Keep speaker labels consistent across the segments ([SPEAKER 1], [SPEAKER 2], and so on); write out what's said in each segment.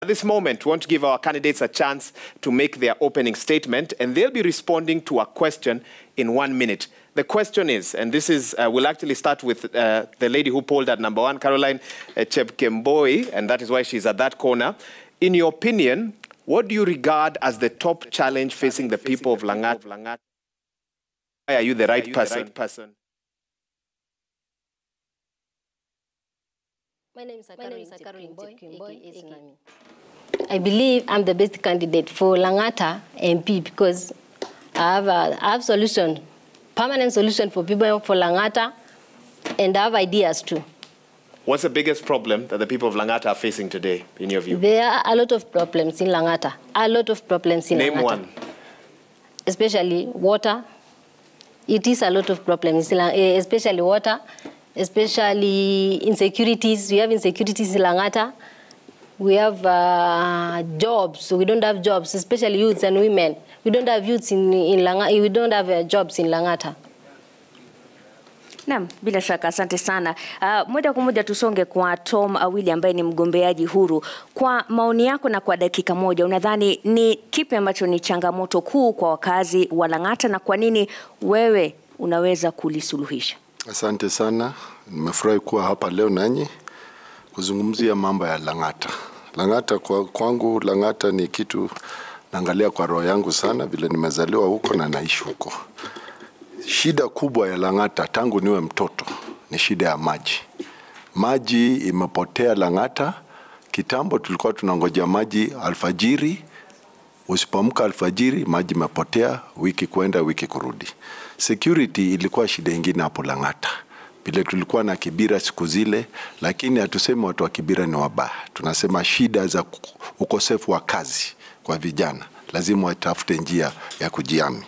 [SPEAKER 1] At this moment, we want to give our candidates a chance to make their opening statement, and they'll be responding to a question in 1 minute. The question is, and this is, we'll actually start with the lady who polled at number 1, Caroline Jepkemboi, and that is why she's at that corner. In your opinion, what do you regard as the top challenge facing the people of Langata? Why are you the right person?
[SPEAKER 2] My name is Jepkemboi. I believe I'm the best candidate for Langata MP because I have solution, permanent solution for people for Langata, and I have ideas too.
[SPEAKER 1] What's the biggest problem that the people of Langata are facing today, in your view?
[SPEAKER 2] There are a lot of problems in Langata.
[SPEAKER 1] Name one.
[SPEAKER 2] Especially water. It is a lot of problems, especially water, especially insecurities. We have insecurities in Langata. We have jobs. We don't have jobs, especially youths and women. We don't have youths in Langata. We don't have jobs in Langata.
[SPEAKER 3] Naam, bila shaka asante sana. Moja kwa moja tusonge kwa Tom Awili ambaye ni mgombeaji huru. Kwa maoni yako na kwa dakika moja, unadhani ni kipi ambacho ni changamoto kuu kwa wakazi wa Langata na kwa nini wewe unaweza kulisuluhisha?
[SPEAKER 4] Asante sana. Nimefurahi kuwa hapa leo nanyi kuzungumzia mambo ya Langata. Langata kwangu, Langata ni kitu naangalia kwa roho yangu sana vile nimezaliwa huko na naishi huko. Shida kubwa ya Langata tangu niwe mtoto ni shida ya maji. Maji imepotea Langata. Kitambo tulikuwa tunangoja maji alfajiri. Usipoamka alfajiri maji imepotea, wiki kwenda wiki kurudi. Security ilikuwa shida nyingine hapo Langata. Bila tulikuwa na Kibira siku zile, lakini hatusemi watu wa Kibira ni wabaya. Tunasema shida za ukosefu wa kazi kwa vijana. Lazima watafute njia ya kujiami.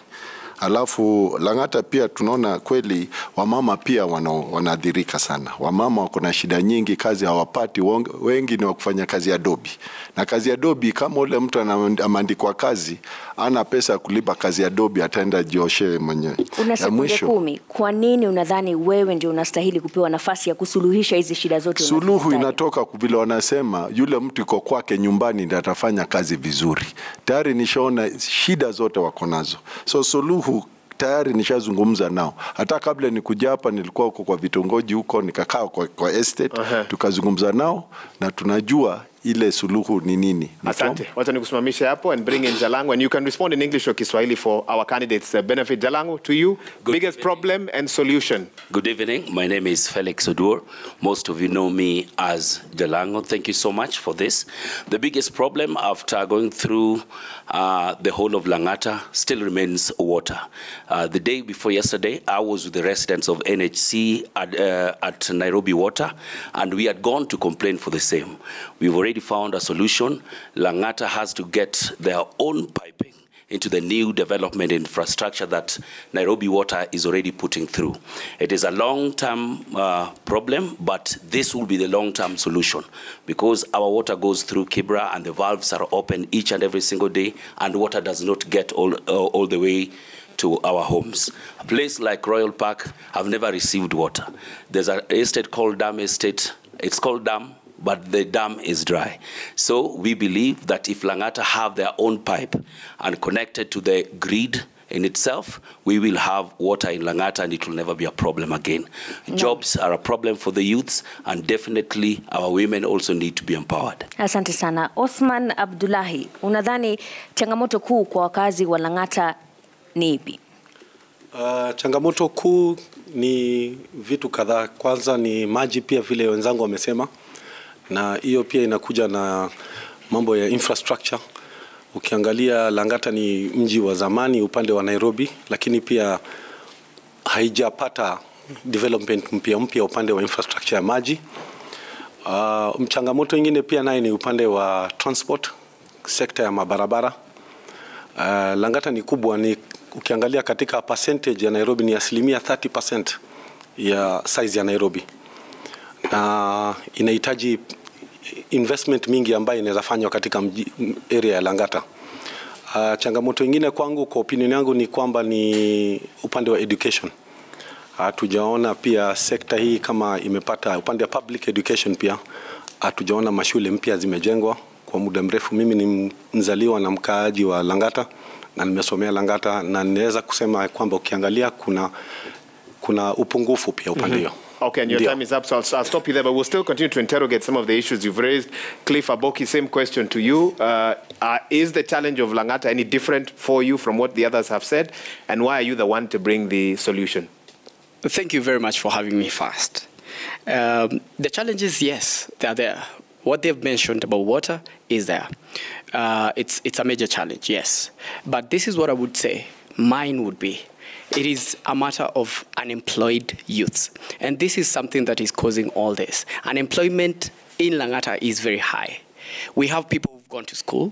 [SPEAKER 4] Alafu Langata pia tunaona kweli wamama pia wanadhirika sana. Wamama wako na shida nyingi, kazi hawapati, wengi ni wa kufanya kazi ya dobi. Na kazi ya dobi kama ule mtu anaandikwa kazi, ana pesa kulipa kazi ya dobi, ataenda jioshe mwenyewe.
[SPEAKER 3] Una sekunde 10. Kwa nini unadhani wewe ndio unastahili kupewa nafasi ya kusuluhisha hizi shida zote?
[SPEAKER 4] Suluhu inatoka vile wanasema yule mtu yuko kwake nyumbani ndiye atafanya kazi vizuri. Tayari nishaona shida zote wako nazo. So suluhu tayari nishazungumza nao. Hata kabla nikuja hapa nilikuwa huko kwa vitongoji huko, nikakaa kwa estate, tukazungumza nao na tunajua ile suluhu ni nini.
[SPEAKER 1] Asante. Wacha nikusimamisha hapo and bring in Jalango, and you can respond in English or Kiswahili for our candidates benefit. Jalango, to you, biggest problem and solution.
[SPEAKER 5] Good evening. My name is Felix Odiwour. Most of you know me as Jalango. Thank you so much for this. The biggest problem after going through the whole of Langata still remains water. The day before yesterday, I was with the residents of NHC at Nairobi Water, and we had gone to complain for the same. We've already found a solution. Langata has to get their own piping into the new development infrastructure that Nairobi Water is already putting through. It is a long-term problem, but this will be the long-term solution because our water goes through Kibra and the valves are open each and every single day, and water does not get all the way to our homes. A place like Royal Park have never received water. There's an estate called Dam Estate. It's called Dam, but the dam is dry. So we believe that if Langata have their own pipe and connected to the grid in itself, we will have water in Langata and it will never be a problem again. No. Jobs are a problem for the youths, and definitely our women also need to be empowered.
[SPEAKER 3] Asante sana. Osman Abdulahi, unadhani changamoto kuu kwa wakazi wa Langata ni ipi?
[SPEAKER 6] Changamoto kuu ni vitu kadhaa. Kwanza ni maji, pia vile wenzangu wamesema, na hiyo pia inakuja na mambo ya infrastructure. Ukiangalia Langata ni mji wa zamani upande wa Nairobi, lakini pia haijapata development mpya upande wa infrastructure ya maji. Changamoto nyingine pia naye ni upande wa transport, sekta ya mabarabara. Langata ni kubwa, ni ukiangalia katika percentage ya Nairobi ni 30% ya size ya Nairobi. Na inahitaji investment mingi ambayo inaweza fanywa katika area ya Langata. Changamoto nyingine kwangu, kwa opinion yangu, ni kwamba ni upande wa education. Hatujaona pia sekta hii kama imepata upande wa public education, pia hatujaona mashule mpya zimejengwa kwa muda mrefu. Mimi ni mzaliwa na mkaaji wa Langata na nimesomea Langata, na ninaweza kusema kwamba ukiangalia kuna upungufu pia upande hiyo.
[SPEAKER 1] Okay, and your time is up, so I'll stop you there, but we'll still continue to interrogate some of the issues you've raised. Cliff, Aboki, same question to you. Is the challenge of Langata any different for you from what the others have said? And why are you the one to bring the solution?
[SPEAKER 7] Thank you very much for having me first. The challenges, yes, they're there. What they've mentioned about water is there. It's a major challenge, yes. But this is what I would say. Mine would be, it is a matter of unemployed youths. And this is something that is causing all this. Unemployment in Langata is very high. We have people who've gone to school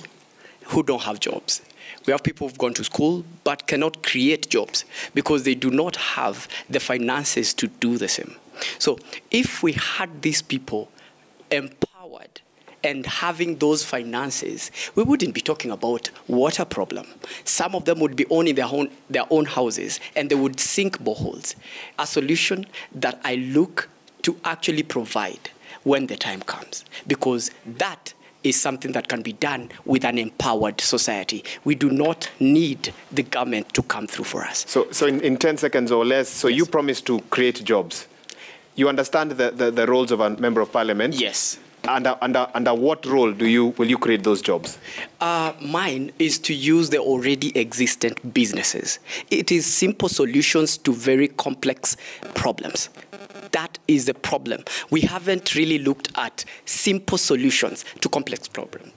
[SPEAKER 7] who don't have jobs. We have people who've gone to school but cannot create jobs because they do not have the finances to do the same. So if we had these people empowered and having those finances, we wouldn't be talking about water problem. Some of them would be owning their own houses and they would sink boreholes. A solution that I look to actually provide when the time comes, because that is something that can be done with an empowered society. We do not need the government to come through for us.
[SPEAKER 1] So in 10 seconds or less, so yes. You promise to create jobs. You understand the roles of a member of parliament?
[SPEAKER 7] Yes.
[SPEAKER 1] Under what role will you create those jobs?
[SPEAKER 7] Mine is to use the already existent businesses. It is simple solutions to very complex problems. That is the problem. We haven't really looked at simple solutions to complex problems.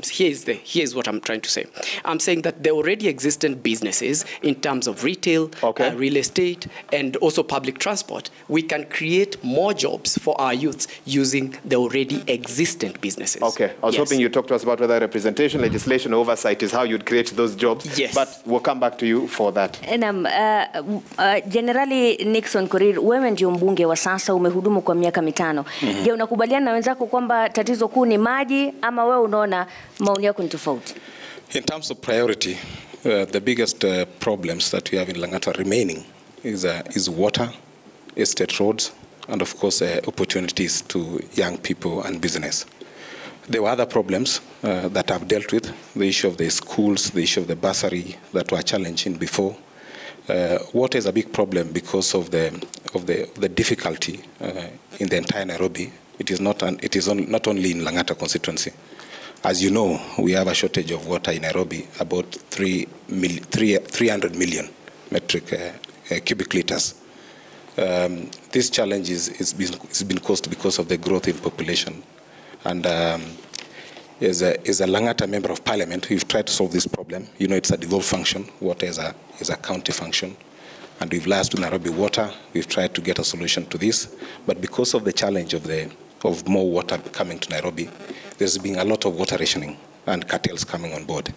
[SPEAKER 7] Here's what I'm trying to say. I'm saying that the already existent businesses in terms of retail, real estate, and also public transport, we can create more jobs for our youths using the already existent businesses.
[SPEAKER 1] Okay, I was hoping you'd talk to us about whether representation, legislation, oversight is how you'd create those jobs.
[SPEAKER 7] Yes.
[SPEAKER 1] But we'll come back to you for that.
[SPEAKER 3] Generally, Nickson Korir, wewe ndio mbunge wa sasa, umehudumu kwa miaka 5. Je, unakubaliana na wenzako kwamba tatizo kuu ni maji ama wewe unaona maoni yako ni tofauti?
[SPEAKER 8] In terms of priority, the biggest problems that we have in Langata remaining is water, estate roads, and of course opportunities to young people and business. There were other problems that I've dealt with, the issue of the schools, the issue of the bursary that were challenging before. Water is a big problem because of the difficulty in the entire Nairobi. It is not only in Langata constituency. As you know, we have a shortage of water in Nairobi, about 300 million metric cubic liters. This challenge has been caused because of the growth in population. And as a Langata member of parliament, we've tried to solve this problem. You know, it's a devolved function. Water is a county function. And we've liaised to Nairobi Water. We've tried to get a solution to this. But because of the challenge of more water coming to Nairobi, there's been a lot of water rationing and cartels coming on board.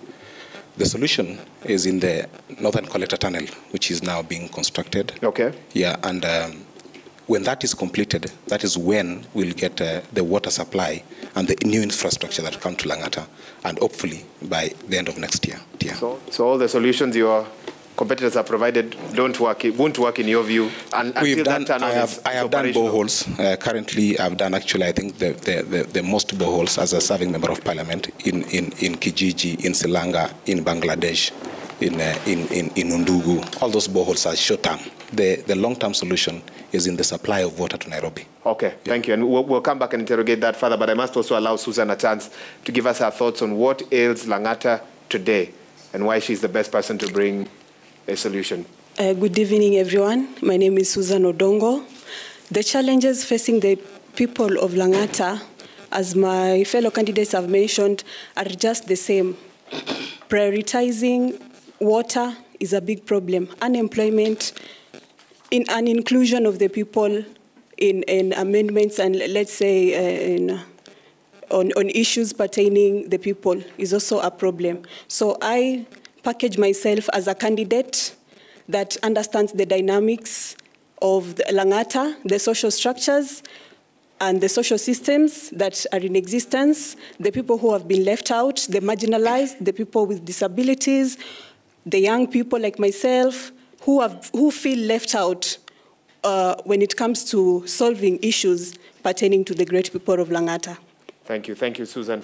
[SPEAKER 8] The solution is in the Northern Collector Tunnel, which is now being constructed.
[SPEAKER 1] Okay.
[SPEAKER 8] Yeah, and when that is completed, that is when we'll get the water supply and the new infrastructure that come to Langata, and hopefully by the end of next year. Yeah.
[SPEAKER 1] So all the solutions your competitors have provided won't work in your view until that tunnel is
[SPEAKER 8] I have done boreholes. Currently, I've done actually, I think, the most boreholes as a serving member of parliament in Kijiji, in Silanga, in Bangladesh, in Undugu. All those boreholes are short-term. The long-term solution is in the supply of water to Nairobi.
[SPEAKER 1] Okay, thank you. And we'll come back and interrogate that further, but I must also allow Suzan a chance to give us her thoughts on what ails Langata today and why she's the best person to bring a solution.
[SPEAKER 9] Good evening, everyone. My name is Suzan Odongo. The challenges facing the people of Langata, as my fellow candidates have mentioned, are just the same. Prioritizing water is a big problem. Unemployment, an inclusion of the people in amendments and, let's say, on issues pertaining the people is also a problem. So I package myself as a candidate that understands the dynamics of the Langata, the social structures, and the social systems that are in existence, the people who have been left out, the marginalized, the people with disabilities, the young people like myself who feel left out when it comes to solving issues pertaining to the great people of Langata.
[SPEAKER 1] Thank you, Suzan.